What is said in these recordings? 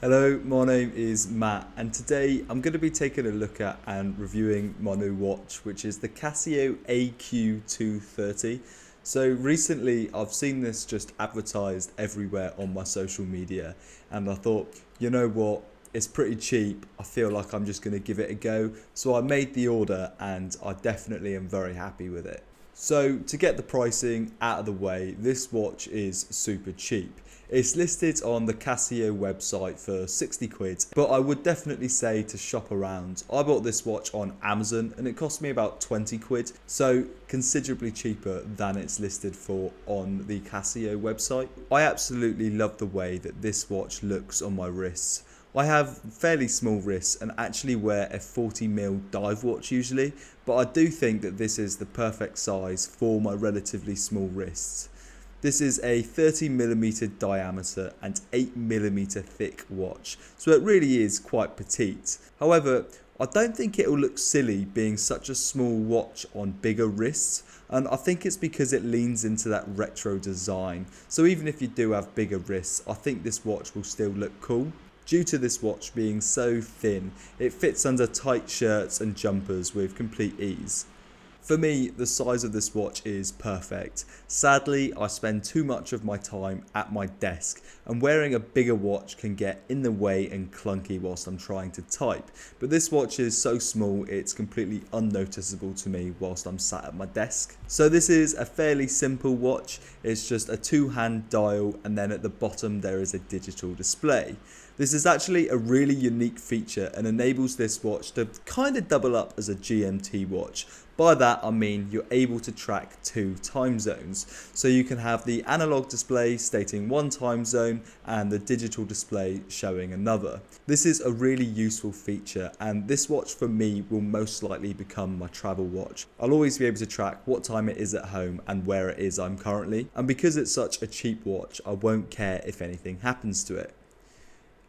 Hello, my name is Matt, and today I'm going to be taking a look at and reviewing my new watch, which is the Casio AQ-230. So recently I've seen this just advertised everywhere on my social media, and I thought, you know what, it's pretty cheap. I feel like I'm just going to give it a go. So I made the order and I definitely am very happy with it. So to get the pricing out of the way, this watch is super cheap. It's listed on the Casio website for 60 quid, but I would definitely say to shop around. I bought this watch on Amazon and it cost me about 20 quid, so considerably cheaper than it's listed for on the Casio website. I absolutely love the way that this watch looks on my wrists. I have fairly small wrists and actually wear a 40mm dive watch usually, but I do think that this is the perfect size for my relatively small wrists. This is a 30mm diameter and 8mm thick watch, so it really is quite petite. However, I don't think it will look silly being such a small watch on bigger wrists, and I think it's because it leans into that retro design. So even if you do have bigger wrists, I think this watch will still look cool. Due to this watch being so thin, it fits under tight shirts and jumpers with complete ease. For me, the size of this watch is perfect. Sadly, I spend too much of my time at my desk, and wearing a bigger watch can get in the way and clunky whilst I'm trying to type. But this watch is so small, it's completely unnoticeable to me whilst I'm sat at my desk. So this is a fairly simple watch. It's just a two-hand dial, and then at the bottom there is a digital display. This is actually a really unique feature and enables this watch to kind of double up as a GMT watch. By that I mean you're able to track 2 time zones. So you can have the analog display stating one time zone and the digital display showing another. This is a really useful feature, and this watch for me will most likely become my travel watch. I'll always be able to track what time it is at home and where it is I'm currently. And because it's such a cheap watch, I won't care if anything happens to it.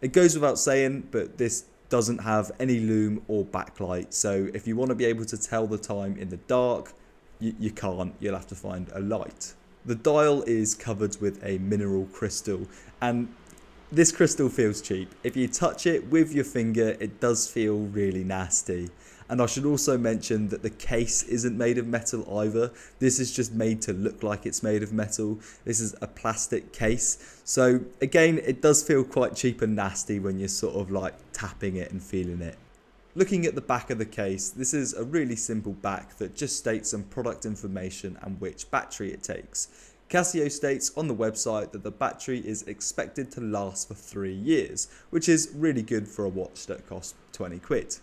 It goes without saying, but this doesn't have any lume or backlight, so if you want to be able to tell the time in the dark, you can't, you'll have to find a light. The dial is covered with a mineral crystal, and this crystal feels cheap. If you touch it with your finger, it does feel really nasty. And I should also mention that the case isn't made of metal either. This is just made to look like it's made of metal. This is a plastic case. So again, it does feel quite cheap and nasty when you're sort of like tapping it and feeling it. Looking at the back of the case, this is a really simple back that just states some product information and which battery it takes. Casio states on the website that the battery is expected to last for 3 years, which is really good for a watch that costs 20 quid.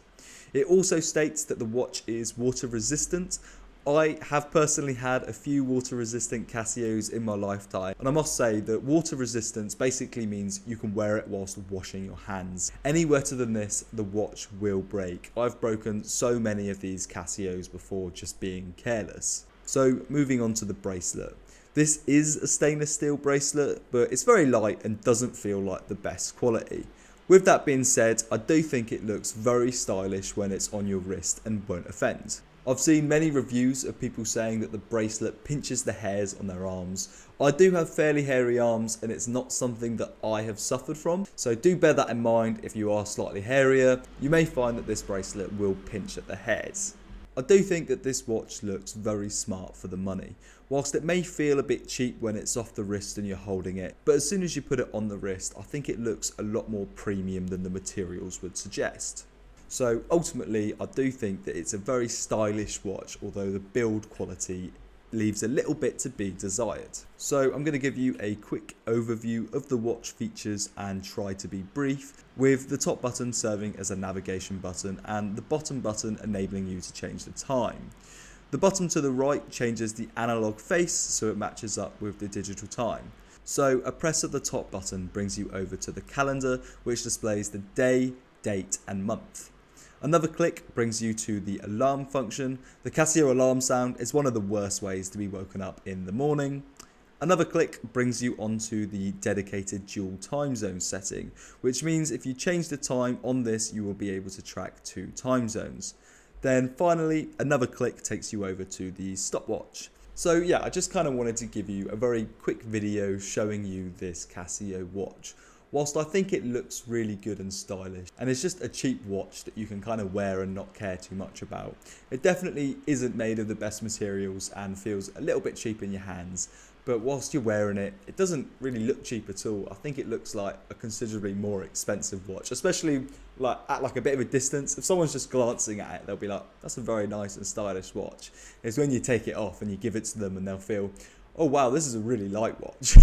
It also states that the watch is water resistant. I have personally had a few water resistant Casios in my lifetime, and I must say that water resistance basically means you can wear it whilst washing your hands. Any wetter than this, the watch will break. I've broken so many of these Casios before just being careless. So moving on to the bracelet. This is a stainless steel bracelet, but it's very light and doesn't feel like the best quality. With that being said, I do think it looks very stylish when it's on your wrist and won't offend. I've seen many reviews of people saying that the bracelet pinches the hairs on their arms. I do have fairly hairy arms and it's not something that I have suffered from, so do bear that in mind. If you are slightly hairier, you may find that this bracelet will pinch at the hairs. I do think that this watch looks very smart for the money. Whilst it may feel a bit cheap when it's off the wrist and you're holding it, but as soon as you put it on the wrist, I think it looks a lot more premium than the materials would suggest. So ultimately, I do think that it's a very stylish watch, although the build quality leaves a little bit to be desired. So I'm going to give you a quick overview of the watch features and try to be brief, with the top button serving as a navigation button and the bottom button enabling you to change the time. The bottom to the right changes the analog face so it matches up with the digital time. So a press of the top button brings you over to the calendar, which displays the day, date and month. Another click brings you to the alarm function. The Casio alarm sound is one of the worst ways to be woken up in the morning. Another click brings you onto the dedicated dual time zone setting, which means if you change the time on this, you will be able to track 2 time zones. Then finally, another click takes you over to the stopwatch. So yeah, I just kind of wanted to give you a very quick video showing you this Casio watch. whilst I think it looks really good and stylish, and it's just a cheap watch that you can kind of wear and not care too much about, it definitely isn't made of the best materials and feels a little bit cheap in your hands. But whilst you're wearing it, it doesn't really look cheap at all. I think it looks like a considerably more expensive watch, especially like at like a bit of a distance. If someone's just glancing at it, they'll be like, that's a very nice and stylish watch. It's when you take it off and you give it to them and they'll feel, oh wow, this is a really light watch.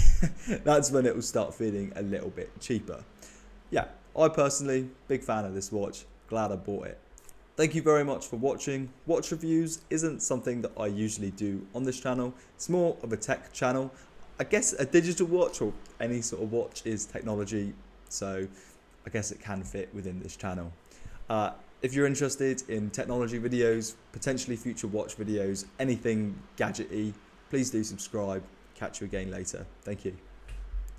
That's when it will start feeling a little bit cheaper. Yeah, I personally, big fan of this watch. Glad I bought it. Thank you very much for watching. Watch reviews isn't something that I usually do on this channel. It's more of a tech channel. I guess a digital watch or any sort of watch is technology, so I guess it can fit within this channel. If you're interested in technology videos, potentially future watch videos, anything gadgety, please do subscribe. Catch you again later. Thank you.